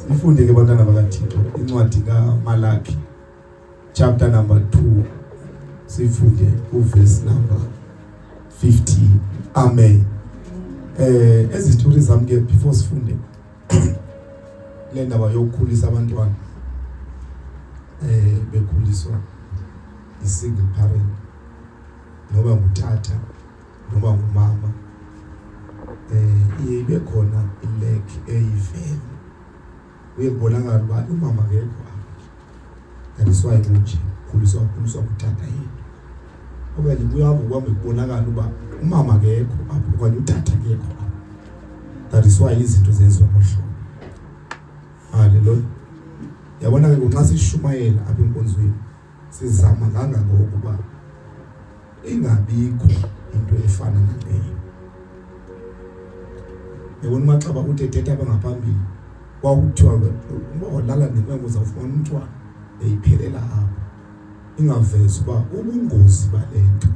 Sifunde ke bantwana bakaThixo incwadi kaMalaki chapter number 2 sifunde uverse number 15. Amen. Ezi stories zami ke before sifunde le ndaba yokukhulisa abantwana bekhuliswa i-single parent noba ngutata noba ngumama ibe khona ilek eyivele uyebonakala uba umama akekho apha andiswaye kunje khuliswa kutata yena okanye kuyabo kwami kubonakala uba umama akekho apha okanye utata akekho apha. That is why izinto zenziwa ngohlobo. Hallelujah. Yabona ke xa sishumayela apha enkonzweni sizama kangangoko ukuba ingabikho into efana naleyo. Yabona maxaba uthethetha abangaphambili kwakuthiwa uma walala nenkwenkwe uzawufumana umntwana eyiphelela apho ingavezi uba ubungozi balento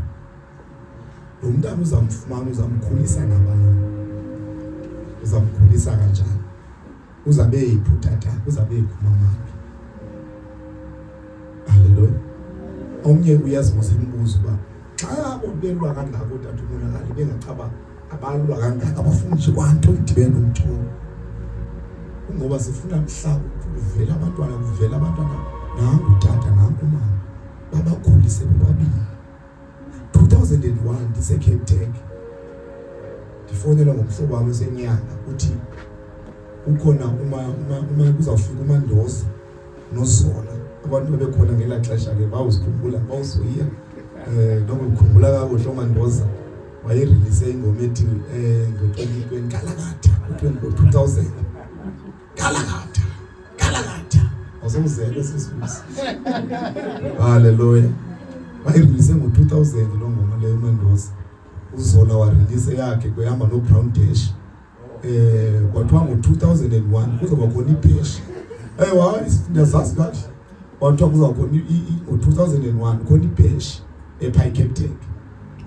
lo mntana uzamfumana uzamkhulisa nabani uzamkhulisa kanjani uzabe eyiphutata uzabe ekhumamaphi. Hallelujah. Omnye uyazibuza imibuzo uba xa ubelwa kangaka utata umonakali bengachaba abalwa kangaka abafuni nje kwanto idibene nomtholo ngoba sifuna mhlaba kuvela abantwana nangu utata nangu umama babakhulise bobabili. 2001 ndise-Cape Town ndifonela ngomhlobo wami esenyanga uthi ukhona uma kuzawufika uMandoza noZola abantu bebekhona ngela xesha ke bawuzikhumbula bawusoyiya noma ukukhumbula kakuhle uMandoza wayerelease ingoma ethi ngo-2020 2000 Galagata awuzele sisibusi. Hallelujah. Wayerelease ngo-2000 lo ngoma leyo uMandoza. uZola warelease yakhe kwehamba no Brown Dash kwathiwa ngo-2001 kuzoba khona iBash ndiyazazi kahle kwathiwa kuzoba khona ngo-2001 khona iBash ePi Cape Town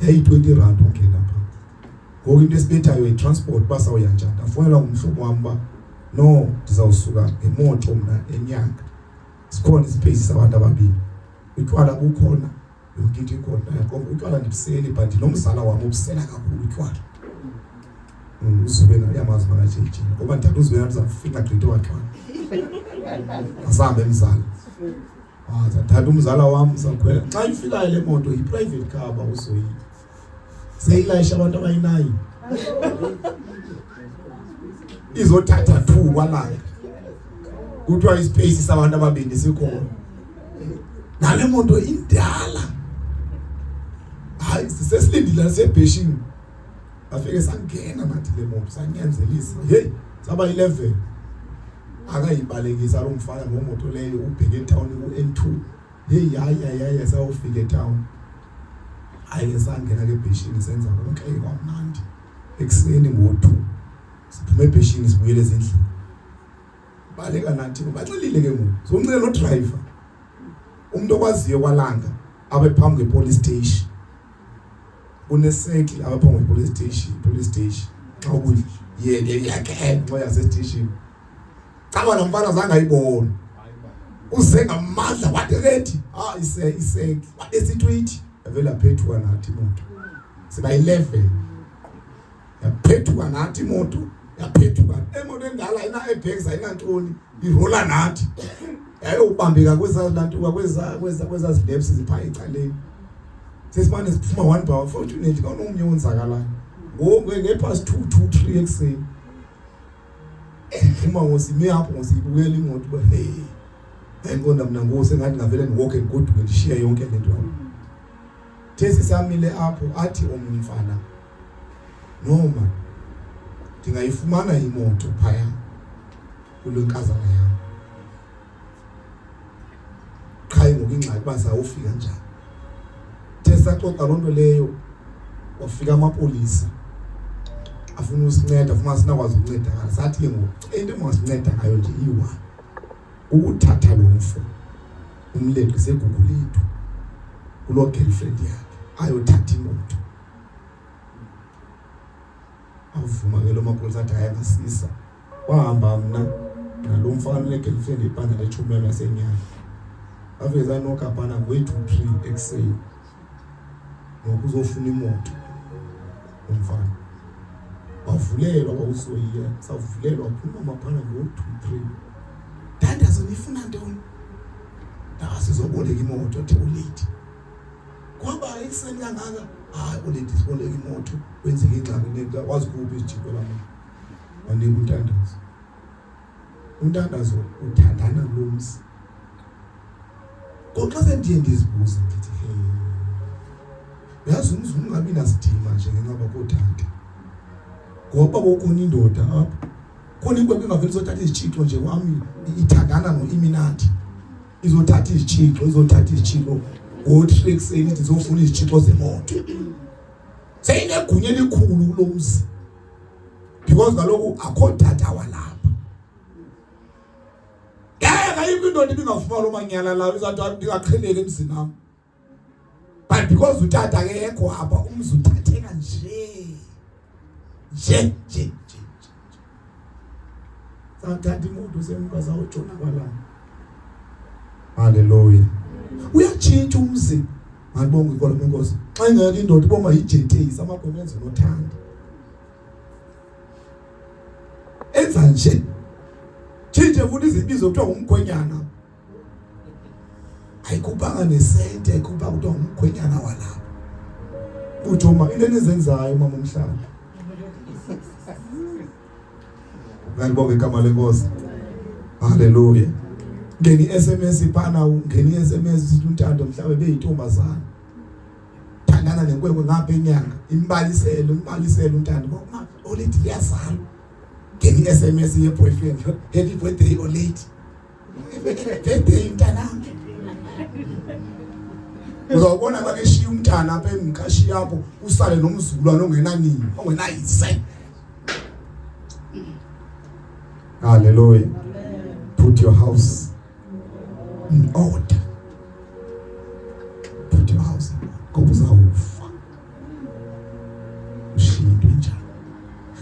yayi-20 rand ungena pha. Ngoku into esibethayo i-transport basawuya njani afonelwa ngumhlobo wami uba no ndizawusuka ngemoto mna enyanga sikhona ispace sabantu ababili utywala bukhona yonke into ikhona konke utywala ndibuseli but nomzala wami ubusela kakhulu utywala uzubena uyamazi makajeje ngoba ndithatha uzubena uzafika gqithe watwana asambe emzala zathatha umzala wami sakhwela xa ifikayo le moto i-private car bawuzoyi seyilayisha abantu abayinayo izothatha 2 kwalanga kuthiwa ispace sabantu ababili sikhona nale moto indala hayi sisesilindile naseBheshini afike sangena nathi le moto sanyanzelisa hey saba 11 akayibalekisa lo mfana ngomoto leyo ubheke etown ku-N2 hey yaya sawufika etown hayi sangena ke Bheshini senza konke kwamnandi ekuseni ngo-2 siphume eBheshini sibuyele ezindlini baleka nathi baxelile ke ngoku soncela no driver umuntu okwaziyo kwalanga abe phambi kwepolice station unesekli abe phambi kwepolice station xa ukuthi yeke yakhe xa yase station caba nomfana zange ayibona uze ngamandla wathi ready isekli wasitwithi avela phethuka nathi imoto siba 11 yaphethuka nathi imoto yaphethuka emoto endala ina airbags ayinantoni irola nathi yayobambeka kwezalantuka kweza steps zipha ecaleni sesimane siphuma 1 bar fortunately kanomnye onzakalayo ngepast 2-3 ekseni siphuma ngosime apho ngosibukela imoto ba hey ayinkonda mina ngose ngathi ngavele walk and go to ndishiya yonke lento thesi samile apho athi umfana noma ndingayifumana imoto phaya kulenkazana yami qhayi ngokingxaki basawufika njani thesa xoxa lonto leyo wafika amapolisa afuna usinceda afuna sinakwazi ukuncedakala sathi ke ngoku into emasinceda ngayo nje iwa ukuthatha lo mfo umleqise eGoogle lethu kulo girlfriend yakhe ayothatha imoto avuma ke lo mapolisa athi ayamasisa wahamba mna nalo umfana ne-girlfriend ibhanga lechumela yasenyanga. Aveza nokha bhana way to 3 ekuseni. Ngokuzofuna imoto. Umfana. Bavulelwa kwawusoyiya, savulelwa phuma maphana ngo-2-3. Dada zonifuna ntoni? Sizoboleka imoto ethe ulate. Kwaba ekuseni kangaka, hayi ulate siboleka imoto, kwenzeke ingxaki nento, wazi kuphi isijiko lami. Wanika uNtandazo. uNtandazo uthandana nomsi. Kodwa sendiye ndizibuza ngithi yazi umzungu ngabi nasidima nje ngaba kothanda. Ngoba bokhona indoda apha. Khona inkwenkwe engaveli izothatha izitshixo nje wami ithandana noIminati. Izothatha izitshixo ngo-3 ekuseni izofuna izitshixo zemoto. Seyinegunya elikhulu kulomzi. Because kaloku akho tata walapha. Ayikho indoda ibingafuma lo manyala lawo izathi ndingaqheleke emzini nami. But because utata akekho apha umzi uthatheka nje. Sathatha imoto semva zawutshona kwalana. Hallelujah. Uyatshintsha umzi. Ngibonga inkolo enkosi. Xa ingeke indoda iboma yijeteyisa amagweme enze nothanda. Enza nje. Tshintshe futhi izibizo kuthiwa umkhwenyana. Ayikubanga nesente, ayikubanga kuthiwa umkhwenyana walapha. Uthoma into enizenzayo mama umhlaba. Ngibonga igama lenkosi. Hallelujah. Ngeni SMS iphana ngeni SMS sithi uNtando mhlawumbe beyintombazana. Thandana nenkwenkwe ngapha enyanga, imbalisele uNtando. Mama, olate liyazala. Ngeni SMS ye boyfriend, happy birthday olate. Birthday mntanami. Uzawubona xa keshiya umntana apha emkashi yapho usale nomzukulwana ongenanini, ongenayise. Hallelujah. Put your house in order. Put your house in order. Ngoba uzawufa. Ushiywe njalo.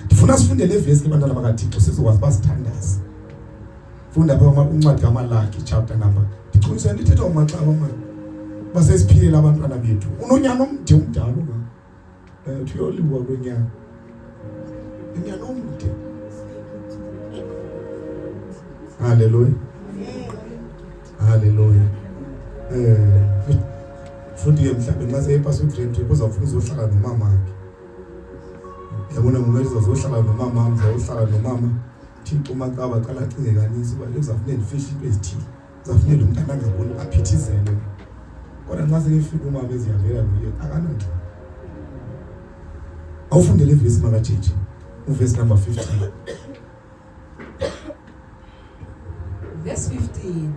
Ndifuna sifunde le verse kubantwana bakaThixo sizokwazi basithandaza. Funda pha uncwadi kaMalaki chapter number. Ndiqinisa ndithetha umaxaba manje. Basesiphilela abantwana bethu. Unonyana omde umdala unga. Thiyoliwa lonyana. Unyana omde. Hallelujah. Hallelujah. Futhi mhlawumbe nxa seyepasa ugrade uzawufuna uzohlala nomama wakhe. Yabona ngumele uzohlala nomama, uzohlala nomama. Thixo uMaqaba qala acinge kanisi uba uzafuna ndifihla into ezithile. Uzafunela umntana angaboni aphithizele. Kodwa nxa sekefika umama eziyavela kuye akananto. Awufunde le verse makajeje. Verse number 15. Verse 15.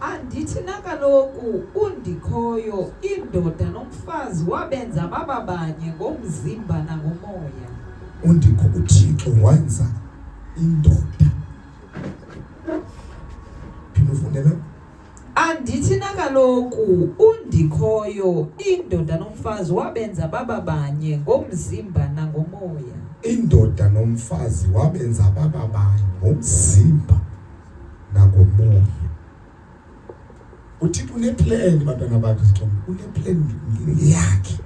Andithi nakaloku undikhoyo indoda nomfazi wabenza bababanye ngomzimba nangomoya. Undikho uThixo wenza indoda. Phinde ufundele. Andithi nakaloku undikhoyo indoda nomfazi wabenza bababanye ngomzimba nangomoya. Indoda nomfazi wabenza bababanye ngomzimba nangomoya. Uthixo uneplan bantwana bakhe sixhomo. Uneplan yakhe.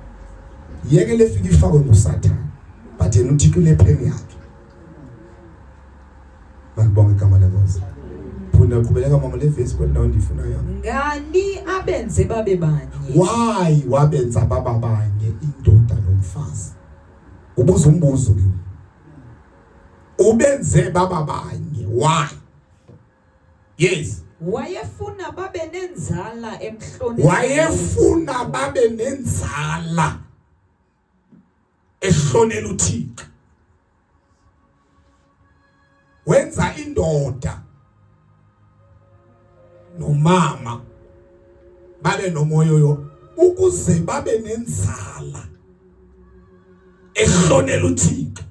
Yeke lefika ifakwe nguSathane. But yena uThixo uneplan yakhe. Ngibonga igama lenkosi. Phunda qhubeleka mama le verse kwendawo ndifuna yona. Ngani abenze babebanye? Why wabenza bababanye indoda nomfazi? Ubuza umbuzo ke. Ubenze bababanye. Why? Yes. Wayefuna babe nenzala emhloneni. Wayefuna babe nenzala ehlonela uThixo. Wenza indoda nomama babe nomoyo ukuze babe nenzala ehlonela uThixo.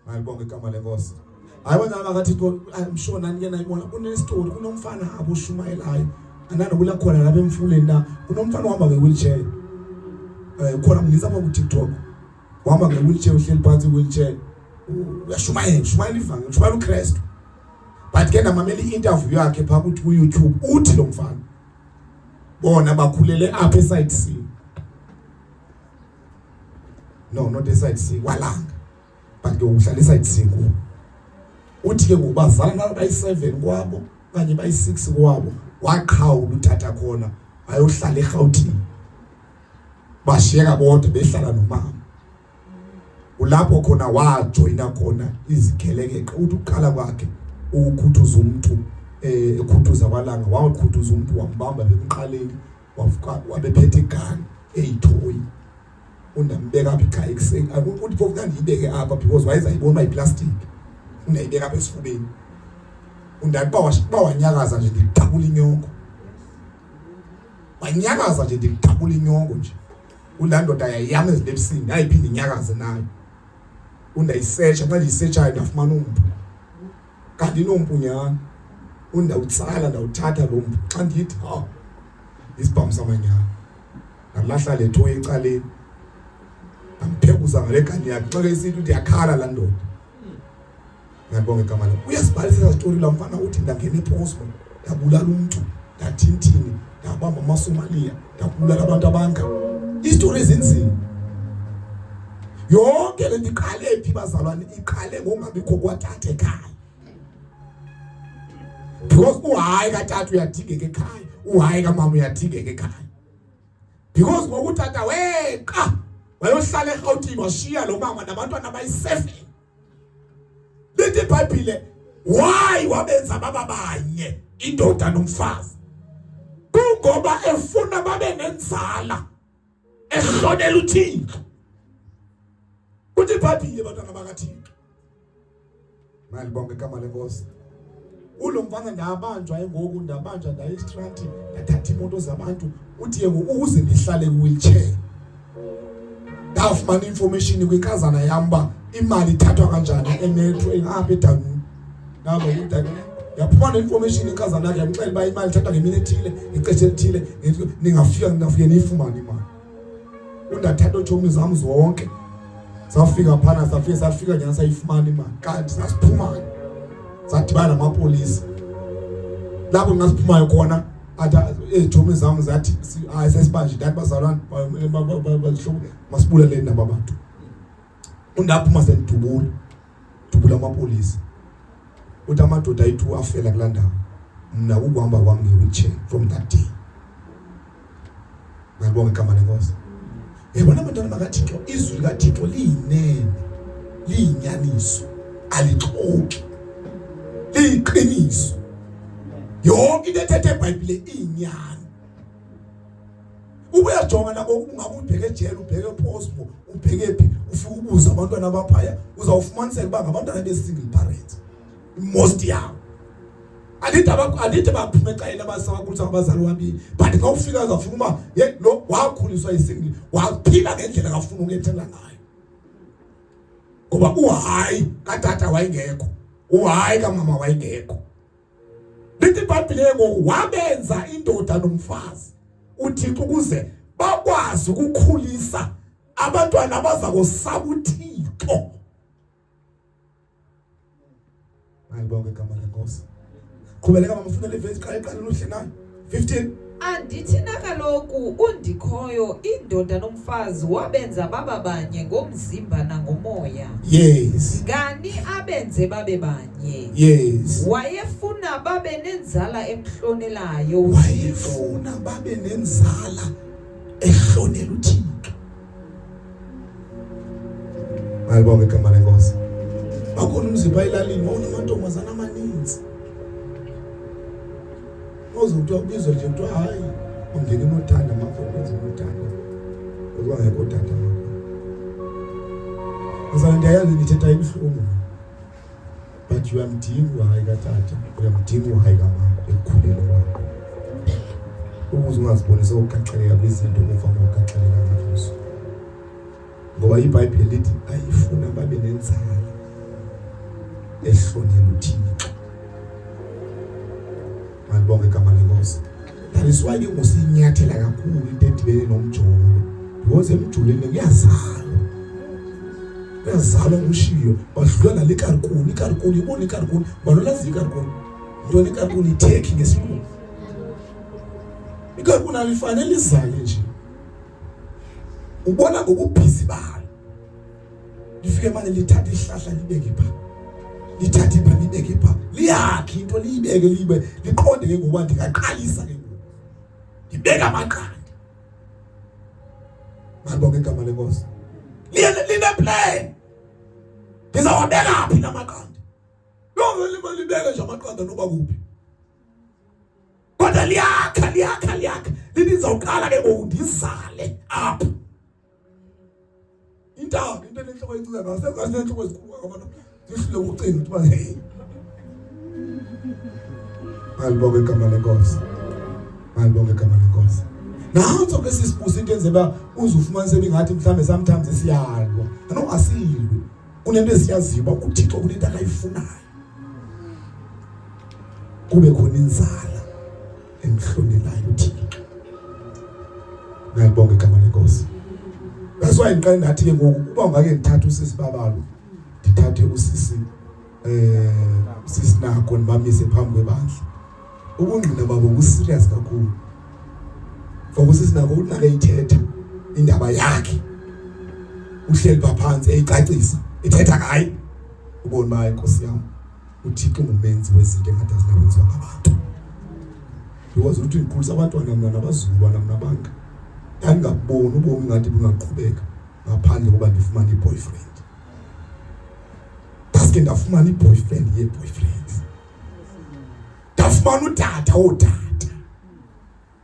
Ngibonga igama lenkosi. Ayibona bakaThixo I'm sure nani yena ibona kune story kunomfana abushumayelayo ananobula khona lapha emfuleni la kunomfana ohamba nge-wheelchair khona mnisa apha ku-TikTok uhamba nge-wheelchair uhleli phansi wheelchair uyashumayela ivanga ushumayela uKristu but ke namamela i-interview yakhe pha ku YouTube uthi lo mfana bona bakhulele apha eside C. No, not eside C, walanga. But ke uhlala eside C ku. Uthi ke ngubazala nalo bayi7 kwabo kanye bayi6 kwabo. Waqhawula uthatha khona ayohlala eGauteng. Bashiyeka bonke behlala nomama. Ulapho khona wajoyina khona izikheleke uthi uqala kwakhe ukukhuthuza umuntu ekhuthuza abalanga wakhuthuza umuntu wambamba bemqaleni wabephethe igani eyithoyi undambeka apha ikhaya ekseni akuthi phofu ngiyibeke apha because wayezayibona iplastic ungayibeka apha esifubeni undathi bawanyakaza nje ngikuqabula inyongo wanyakaza nje ngikuqabula inyongo nje ulandoda yayiyama ezilebisini ayiphinde inyakaze nayo undayisearcha manje isearcha ndafumana umuntu kanti nompunyana undawutsala ndawuthatha lo muntu xa ndithi isibhamu samanyana ngalahla letho ecaleni amphekuza ngale kani yakhe xa esithi uthi yakhala la ndoda ngiyabonga igama lakho uyasibhalisa story la mfana uthi ndangena ePosmo ndabulala umuntu ndathintini ndabamba amaSomalia ndabulala abantu abanga istory ezinzima yonke le ndiqale phi bazalwane iqale ngongabikho kwathatha ekhaya because uhayi katata uyadingeka ekhaya uhayi kamama uyadingeka ekhaya because ngokutata weqa wayohlala eGauteng washiya lo mama nabantwana bayi7 lethi iBhayibhile why wabenza baba banye indoda nomfazi kungoba efuna babe nenzala ehlonela uThixo uthi iBhayibhile bantwana bakaThixo mali bonke igama lenkosi ulo mfana ndabanjwa ngoku ndabanjwa ndayistrati ndathatha imoto zabantu uthi yena ukuze ndihlale wheelchair ndafumana information kwinkazana yamba imali ithathwa kanjani emetro engapha eDanuni nabo uDanuni yaphuma information inkazana yakhe yamxela ba imali ithathwa ngemini ethile ixesha elithile ningafika niyifumana imali undathatha uThomi zami zonke safika phana safika njani sayifumana imali kanti sasiphuma sadibana namapolisa lapho ngasiphumayo khona atha eJomi zami zathi sesibanje ndathi bazalwane bahlobo masibulele nabo abantu undaphuma sendidubula amapolisa uthi amadoda ayi2 afela kulandawo mina ukuhamba kwami ngewheelchair from that day ngiyabonga igama lenkosi yebona abantwana bakaThixo izwi likaThixo liyinene liyinyaniso alixoki liqiniso yonke into ethethe eBhayibhile inyani ubuyajonga nabo ungabe ubheke ejele ubheke ePosmo ubheke phi ufika ubuza abantwana abaphaya uzawufumaniseka ba ngabantwana besingle parents most yabo adithi baphume ekhaya abasabakhulisa abazali wabili but xa ufika uzafika uma lo wakhuliswa isingle waphila ngendlela kafuna ukuyethela ngayo ngoba uhayi katata wayengekho uhayi kamama wayengekho lithi iBhayibhile ngoku wabenza indoda nomfazi uThixo ukuze bakwazi ukukhulisa abantwana abaza kusaba uThixo ayibonke igama lenkosi qhubeleka mama ufuna le verse qala uhle nayo 15 andithi nakaloku undikhoyo indoda nomfazi wabenza baba banye ngomzimba nangomoya yes ngani abenze babe banye yes wayefuna babe nenzala emhlonelayo wayefuna babe nenzala ehlonela uThixo ayibonke igama lenkosi akona umzimba elalini wawunamantombazana amaninzi uzothiwa ubizwe nje kuthiwa hayi ungena inothanda mafokwenza unothanda ukuba ngekho tata ngizana ndiyayazi ndithetha ibuhlungu but uyamdinga hayi katata uyamdinga hayi kamama ekukhuleni kwakho ukuze ungazibonisa ukugaxeleka kwizinto okuvama ukugaxeleka ngazo ngoba iBhayibhile lithi ayifuna babe nenzala ehlonela uThixo malibonke igama lenkosi Isway ke ngusinyathela kakhulu into edibene nomjolo because emjoleni kuyazalwa ngushiyo badlula le karikuni ibona ikarikuni banolazi ikarikuni Ntoni ikapuni ithekhi ngesilungu. Ikapuni alifanele izale nje. Ubona ngokubhizi balo. Lifike manje lithatha ihlahla libeke pha. Lithathe pha libeke pha. Liyakhi into liyibeke libe liqonde ke ngoba ndingaqalisa ke ngoku. Libeka amaqanda. Malibonke igama lenkosi. Line plan. Ngizawabeka phi namaqanda. Lo libeke nje amaqanda noba kuphi. Kodwa liyakha. Lizawuqala ke ngoku ndizale apha. Into enhloko encika ngasengasenhloko ezikhulu abantu zihlule ucinga ukuthi hey. Malibonke igama lenkosi. Malibonke igama lenkosi. Nazo ke sisibusa into enzeba uzufumanise bengathi mhlambe sometimes siyalwa. No asilwe. Kunento esiyaziyo ukuthixo kunento akayifunayo. Kube khona inzala emhlonelayo uthixo. Malibonke igama lenkosi. That's why ngiqale ngathi ke ngoku kuba ungake ngithathe usisi babalo ngithathe usisi sisinakho nibamise phambi kwebandla ubungqina babo userious kakhulu ngoba usisinakho unake ithetha indaba yakhe uhleli phansi eyicacisa ithetha ngaye ubona maye inkosi yami uthixo ngumenzi wezinto engathi azinakwenziwa ngabantu because uthi inkulisa abantwana mina nabazukulwana mina banga angaboni ubomi ngathi bungaqhubeka ngaphandle koba ndifumane iboyfriend. Daske ndafumana iboyfriend ye-boyfriends. Ndafumana utata.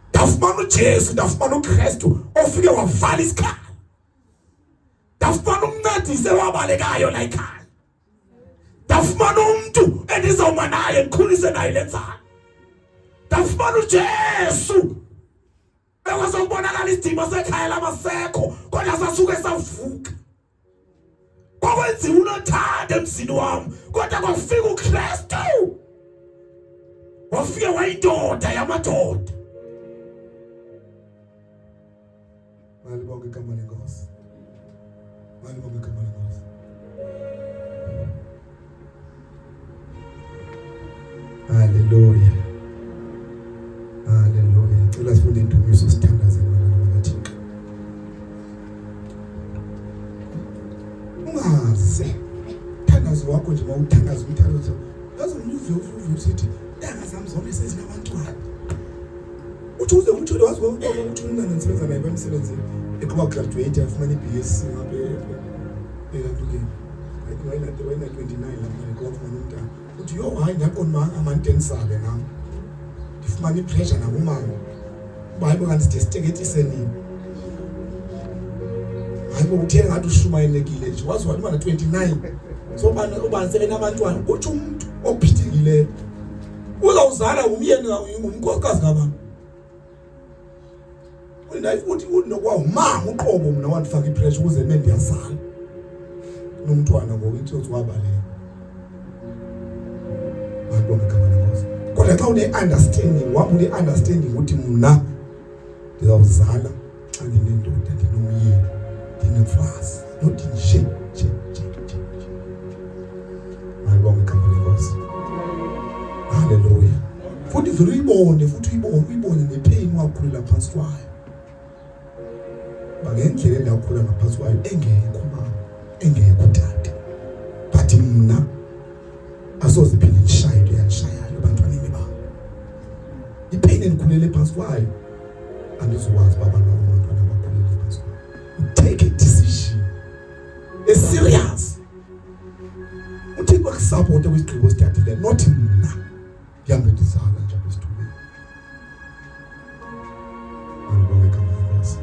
Ndafumana uJesu, ndafumana uKristu ofike wavala isikhala. Ndafumana umncedisi wabalekayo la ekhaya. Ndafumana umuntu endizawuma naye ndikhulise naye lenzalo. Ndafumana uJesu. Bekuzobonakala isidima sekhaya lamasekho kodwa sasuke savuka. Kwakwenziwa unothanda emzini wami kodwa kwafika uKristu. Wafike wayindoda yamadoda. Malibonke igama lenkosi. Malibonke igama lenkosi. Hallelujah. Hallelujah. Cela sifunde indumiso sithandaze ngalo kaThixo. Ungaze thandazo wakho nje mawuthandaza umthandazo. Yazi unyuve usithi yanga zami zonke sezinabantwana. Uthi wazi ukuthi umntana nisebenza naye bemsebenzini. Ekuba graduate afumana iBSc ngabe eyantukeni. Wayena 29 lapha ngokufuna umntana. Uthi yo hayi ngiyaqonda amantensale nami. Ngifumana ipressure na umama. Bayibo kanti sitestekethise nini? Hayibo uthe ngathi ushumayelekile nje. Wazi wathi mana 29. So uba sebenabantwana kuthi umuntu ophithekile. Uzawuzala umyeni ngumkhokazi ngabantu. Uthi nokwa umama uqobo mina wandifaka ipressure ukuze mina ndiyazala. Nomntwana ngokuthi uziwabaleka. Malibonke igama lenkosi. Kodwa xa une-understanding, wabule understanding ukuthi mna ndizawuzala xa ndinendoda, ndinomyeni, ndinemfazi, not nje. Malibonke igama lenkosi. Hallelujah. Futhi vele uyibone nepain wakhulela phansi kwayo. Bangendlela endakhula ngaphansi kwayo engekho tata. But mna asoze phela ishayile yanishayayo abantwaneni babo. Ipain endikhulele phansi kwayo andizokwazi baba nabantwana bakhulele phansi kwayo. Take a decision. A serious. Uthixo akusupport kwisigqibo osithathile not mna. Yambe ndizala nje besithubeni. Malibonke igama lenkosi.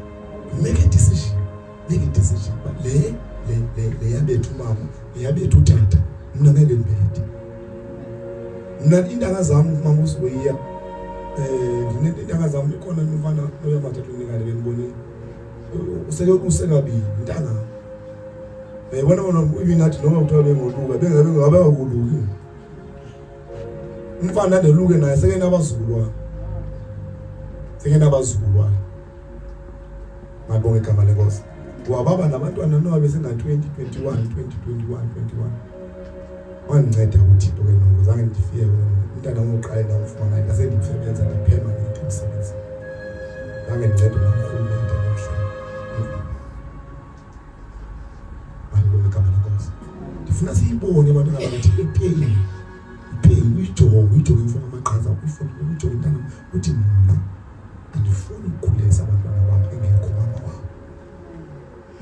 Make a decision. But le yabethu mama, le yabethu utata. Mina ngeke ngibethe. Mina indanga zami mama usiweya indanga zami ikhona umfana noyamathathu ngingale benibonile. Usengabili intanga. Bona ibinathi noma kuthiwa bengoluka bengabe ngakuluki. Umfana ndeluke naye seke nabazukulwana. Malibonke igama lenkosi. Wababa nabantwana noba besenga 2021. Wanginceda uThixo ke noko zange ndifike umntana ngoqala uyijonge imfundo amaqhaza uyifunde uyijonge intana uthi mina andifuni ukukhulisa abantwana bami engekho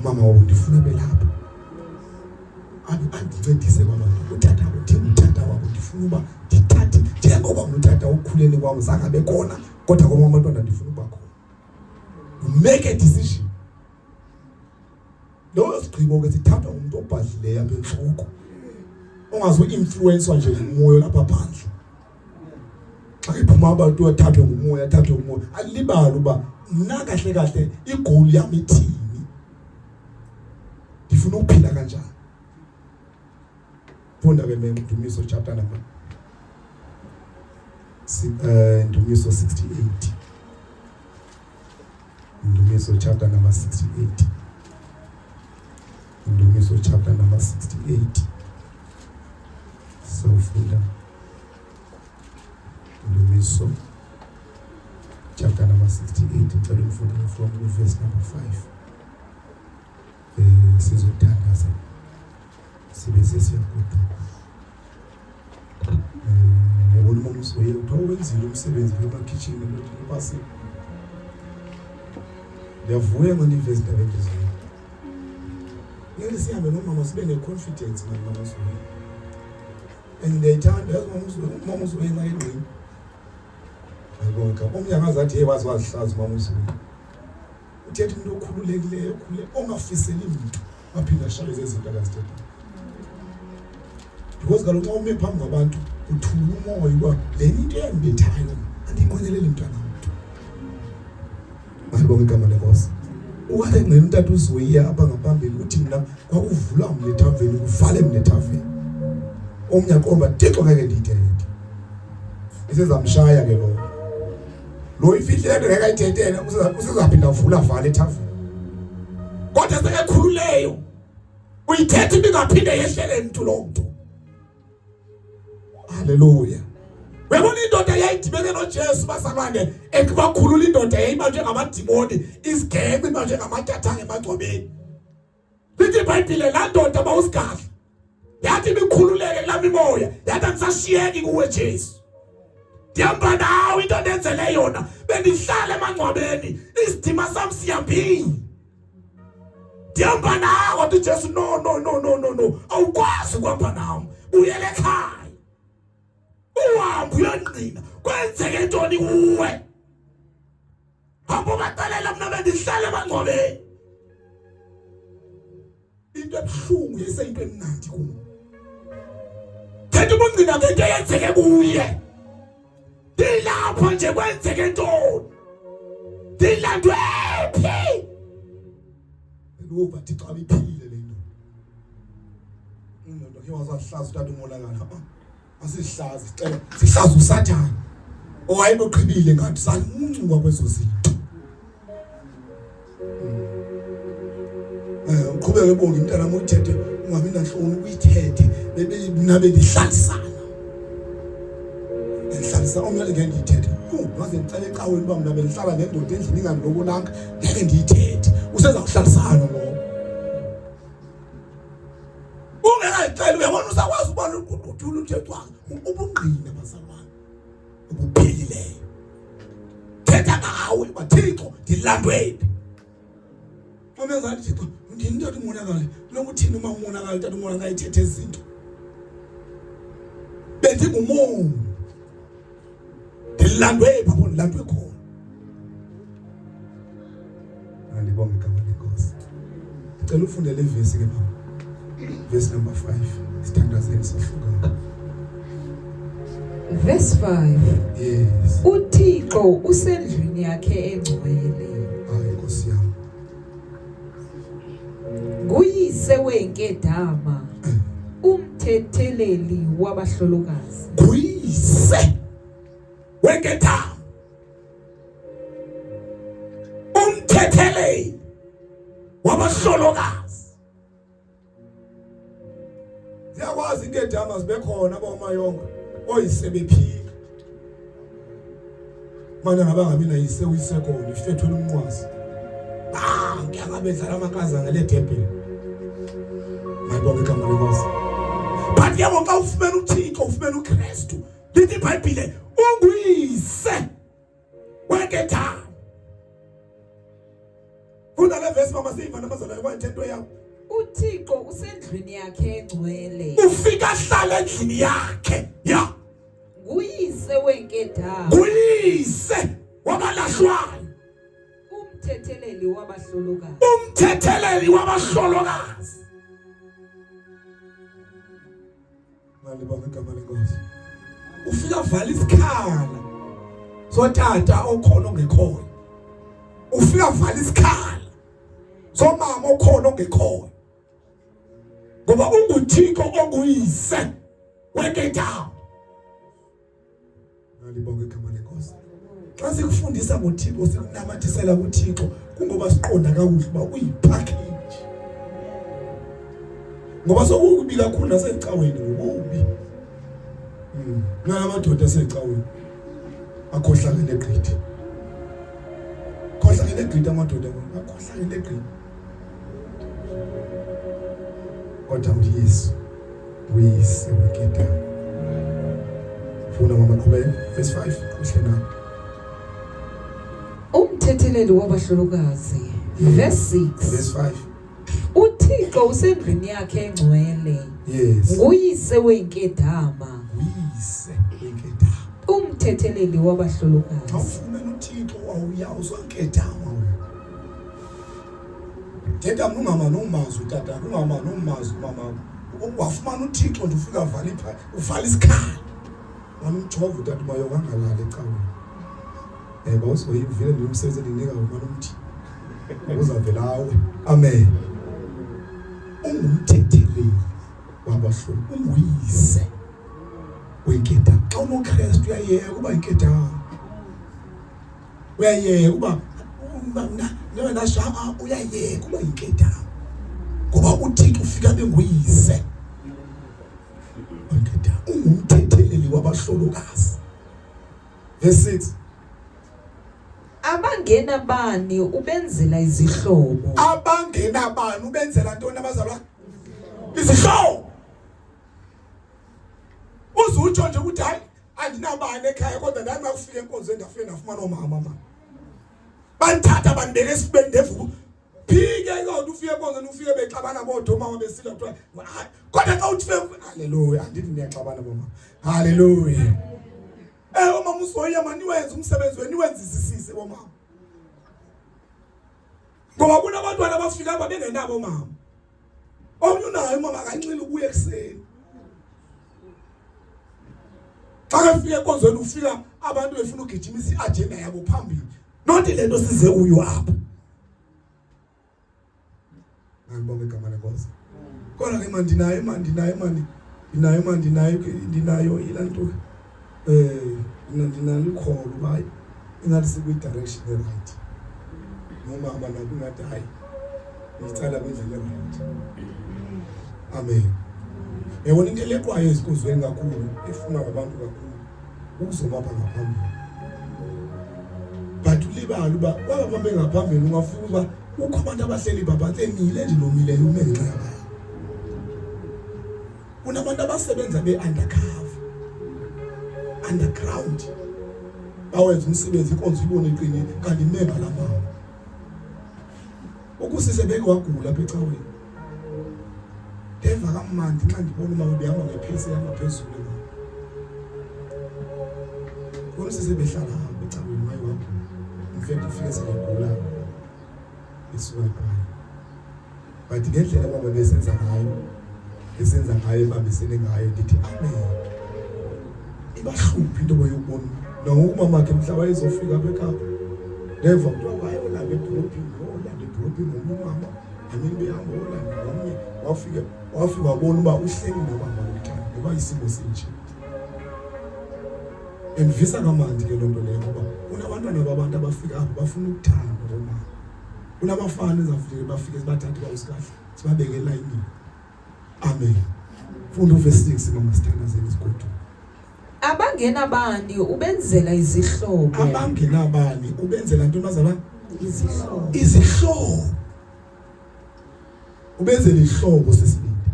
mama wabo ndifuna belapha andincedise kwamanje utata utata wabo ndifuna uba ndithathe njengoba ngutata ukukhuleni kwami zanga bekhona kodwa kwama abantwana ndifuna uba khona make a decision lo sigqibo ke sithathwa umuntu obhadlileyo apha enhloko ongazo influence nje umoya lapha phandle xa iphuma abantu bathathwe ngumoya alibala uba mna kahle igoal yami ithini ndifuna ukuphila kanjani funda ke Ndumiso chapter number Ndumiso 68 Ndumiso chapter number 68 Ndumiso chapter number 68 so funda Ndumiso chapter number 68 ngicela umfundi from verse number 5 sizothandaza sibe sesiyakudu yabona umuntu usoye uthawu wenzile umsebenzi lapha kitchen basi yavuya ngani verse 7 ngeke sihambe nomama sibe ne confidence ngama usoye and they turn as mama usoye naye ngini ayibonga umnyangazi athi wazi wazihlaza mama usoye uthethe umuntu okhululekileyo ongafiseli umuntu aphinda shaye izinto akazithetha because kaloku xa ume phambi kwabantu uthula umoya uba le into eyambethayo andinqweneleli mntwana wethu ayibonga igama lenkosi ukade ngene umntata uzoyiya apha ngaphambili uthi mina kwakuvula mlethaveni kuvale mlethaveni omnye akomba Thixo ngeke ndiyithethe isezamshaya ke lo ifihle into ngeke ayithethene usezaphinda uvula vale ethaveni kodwa sekekhululeyo uyithethe ibingaphinde yehlele mntu lo mntu haleluya webona indoda yayidibene noJesu basalwane ekubakhulula indoda yayiba njengamadimoni isigebe iba njengamatyathanga emagcobeni lithi iBhayibhile laa ndoda bawusigadla yathi ibikhululeke kulaa mimoya yathi andisashiyeki kuwe Jesu ndihamba nawe into ndenzele yona bendihlala emangcwabeni isidima sam siyambini ndihamba nawe wathi Jesu no awukwazi ukuhamba nam buyele ekhaya uhambe uyonqina kwenzeke ntoni kuwe hamba bacalela mna bendihlala emangcwabeni into ebuhlungu yeseyinto emnandi kuwe thetha ubungqina ngento eyenzeke kuye ndilapho nje kwenzeke ntoni ndilandwe phi uba Thixo abiphile le nto indoda ke wazahlaza utata umonakala asihlaza sicela sihlaza uSathane owayebeqhibile ngathi samuncuka kwezo zinto uqhubeke bonke umntana wami uthethe ungabi nahloni uyithethe benabe lihlalisana ngihlalisa omnyala ngeke ndiyithethe ngaze ngicela eqhaweni uba mna bendihlala nendoda endlini ingandilobonanga ngeke ndiyithethe useza kuhlalisana ngoba ungekayicela uyabona usakwazi ubona ukuthula uthethwa ubungqina bazalwane ubuphilileyo thetha ngawe bathixo ndilandwephi umenza Thixo ndindoda umonakale lokuthini uma umonakale tata umonakale ithethe izinto bendingumongo ndilandwephi apho ndilandwe khona andibonge igama lenkosi ngicela ufunde le vesi ke mama verse number 5 sithandazeni sahluka verse 5 yes uThixo usendlini yakhe engcwele hayi Nkosi yami nguyise wenkedama umthetheleli wabahlolokazi nguyise wenkedama umthetheleli wabahlolokazi siyakwazi inkedama zibe khona bomayonga oyisebephile mana ngabangabi nayise uyisekona ifethwe umnqwazi ngiyangabe dlala amakaza ngale tempile mayibonke igama lenkosi but yabo xa ufumene uThixo ufumene uKristu lithi iBhayibhile unguyise weketha. Funda le verse mama siva namazalwane kwayintento yakho. uThixo usendlini yakhe engcwele Ufika hlala endlini yakhe. Ya. nguyise wenkedama Nguyise wabalahlwayo. umthetheleli wabahlolokazi Umthetheleli wabahlolokazi. Malibonke igama lenkosi. Ufika vala isikhala sotata okhona ongekhoyo. Ufika vala isikhala somama okhona ongekhoyo. Ngoba unguThixo onguyise weketha. Malibonke igama lenkosi. Xa sikufundisa ngoThixo sikunamathisela kuThixo kungoba siqonda kakuhle uba uyipackage. Ngoba sokubi kakhulu nasecaweni ngokubi. Namadoda asecaweni akhohlakele egqithi. Khohlakele egqithi amadoda akhohlakele egqithi. Kodwa uYesu uyise weketha. Funa mama qhubeka verse 5 kuhlena. umthetheleli wabahlolokazi verse 6 Verse 5. uThixo usendlini yakhe engcwele Yes. nguyise wenkedama Uyise weketha. umthetheleli wabahlolokazi Awufuna uThixo awuyawo sonkethama wena. Thetha umama nomazi utata, umama nomazi mama. Wafumana uThixo nje ufika vala ipha, uvala isikhala. Wamjova utata mayo kangalala ecaweni. Boso yivile nomsebenzi ndinika umama umthi. Uzavela awe. Amen. Ungumthetheleli wabahlolo, unguyise weketha. Xa unoKristu uyayeka kuba inketha. Uyayeka kuba nashama uyayeka kuba inketha. Ngoba uThixo ufika benguyise weketha. Ungumthetheleli wabahlolokazi. Verse 6. abangena bani ubenzela izihlobo Abangena bani ubenzela ntoni abazalwa? Izihlobo. Uzutsho nje ukuthi hayi andinabani ekhaya kodwa nami akufika enkonzweni ndafike ndafumana omama mama. Banthatha bandibeke esibeni ndevuku. Phike kodwa ufike enkonzweni ufike bexabana bodwa mama besila kuthiwa kodwa xa uthi haleluya andithi niyaxabana mama. Haleluya. Mama usoya mani wenza umsebenzi wenu wenzisisise bomama. Ngoba kunabantwana abafika apha bengenabo mama. Omnye unayo mama kanxile ubuye ekseni. Xa ufika enkonzweni ufika abantu befuna ugijimisa iagenda yabo phambili. Not lento size uyo apha. Ngibonge igama lenkosi. Kodwa ke ndinayo ilanto ndinalikholo bayi ingathi sikwi-direction right. Noma abantu ngathi hayi ngicala kwendlela right. Amen. Yabona into eleqwayo ezikozweni kakhulu efuna abantu kakhulu ukuzomapha ngaphambili. But ulibala uba kwabaphambe ngaphambili ungafika uba ukho abantu abahleli baba emile nje nomileyo umenxa yabo. Kunabantu abasebenza underground bawenza umsebenzi inkonzo ibone iqine kanti imemba lamama ukusise beke wagula apha ecaweni eva kamandi xa ndibona umama behamba ngephesi yangaphezulu ukusise behlala apha ecaweni maye wagula mfethu ufike segula isuka ekhaya but ngendlela baba besenza ngayo ebambisene ngayo ndithi amen. Ibahluphi into bayobona nomama ke mhla wayezofika apha ekhaya neva kuthiwa wayolanda edrobhini ngomama amini behamba olanda nomnye wafika wabona uba uhleli nobaba lomntana ngoba isimo sinje endivisa kamandi ke loo nto leyo ngoba kunabantwana babantu abafika apho bafuna ukuthanda ngomama kunabafana ezafike bafike sibathathe bawusikahle sibabeke elayinini. Amen. Funda uverse 6 mama sithandazeni isigodo. abangena bani ubenzela izihlobo Abangena bani ubenzela ntoni bazalwane? izihlobo Izihlobo. Ubenzela ihlobo sesibindi.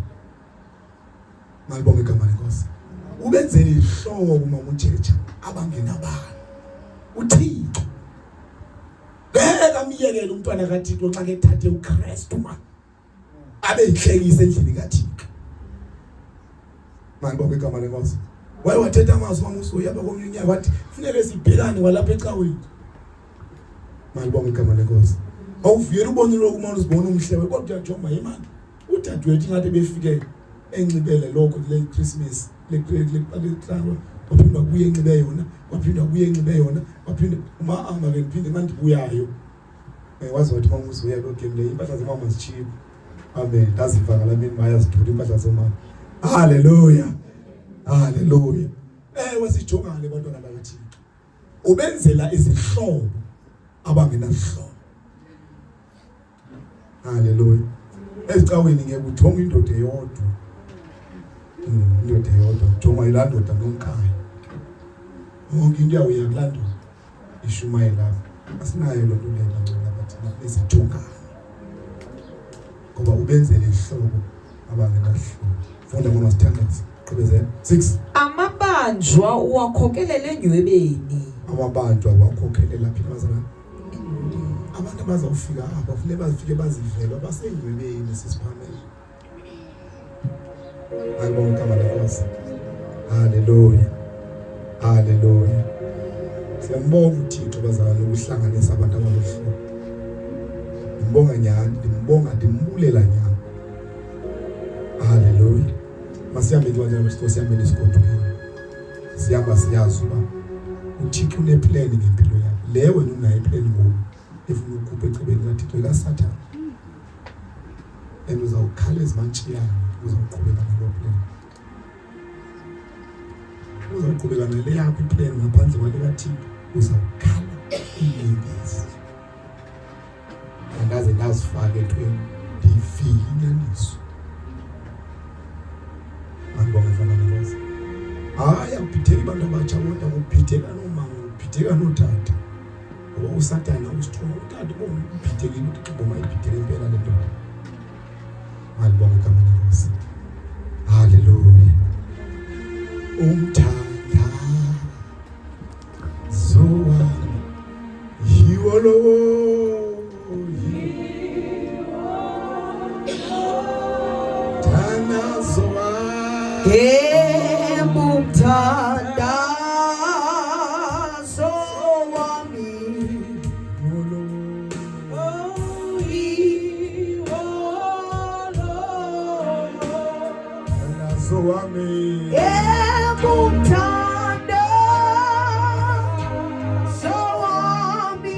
Malibonge igama lenkosi. ubenzele ihlobo uma ujeja abangenabani uThixo ngeke amiyekele umntwana kaThixo xa kethathe uKristu man abe yihlekise endlini kaThixo manje bonke igama lenkosi waye wathetha amazwi mamuso yaba komnyaka wathi kufanele sibhekane kwalapha ecaweni manje bonke igama lenkosi awuvuyela ubone lokhu manje uzibona umhlewe kodwa joma yimani udadewethu ngathi befike enxibele lokho le Christmas le travel waphinda kuye enxibe yona waphinda uma amba bengiphinde manje buyayo wazi wathi mamuso uya lo game le impahla zemama zichip amen ndaziva ngalamini maya zidula impahla zemama haleluya wasijongane abantwana bakaThixo ubenzela izihlobo abangenahlobo haleluya ezicaweni ngeke ujonge indoda eyodwa jonga ilandoda nomkhaya wonke into yawo yakulandoda ishumayela asinayo lo nto lena ngcono abathina ezijongana ngoba ubenzele ihlobo abangenahlobo funda ngoma standards qhubezela 6 amabanjwa uwakhokelele enywebeni amabanjwa uwakhokelela phi bazalwane abantu abazawufika apha kufanele bazifike bazivela basengwebeni sisiphamela ayibonke igama lenkosi haleluya siyambonga uThixo bazalwane ukuhlanganisa abantu abaluhlobo ngibonga nyani ndimbulela nyani haleluya masihambe njalo siyambe nesigodukeni siyamba siyazi uba uThixo uneplan ngempilo yakho le wena unayo iplan ngoku efuna ukukhupha echibeni kaThixo kaSathane uzawukhala ezimantshiyana uzawuqhubeka nalo plan uzawuqhubeka nale yakho iplan ngaphandle kwale kaThixo uzawukhala inyembezi andaze ndazifaka ethweni ndifike inyaniso ngibonga mfana nkosi hayi akuphitheki abantu abatsha kodwa ukuphitheka nomama ukuphitheka notata ngoba uSathane usithola utata uphithekile ukuthi ngoma iphitheke impela le nto ngibonga igama lenkosi haleluya umthanda zowa yiwolo Mumthandazo wami mumthandazo wami mumthandazo wami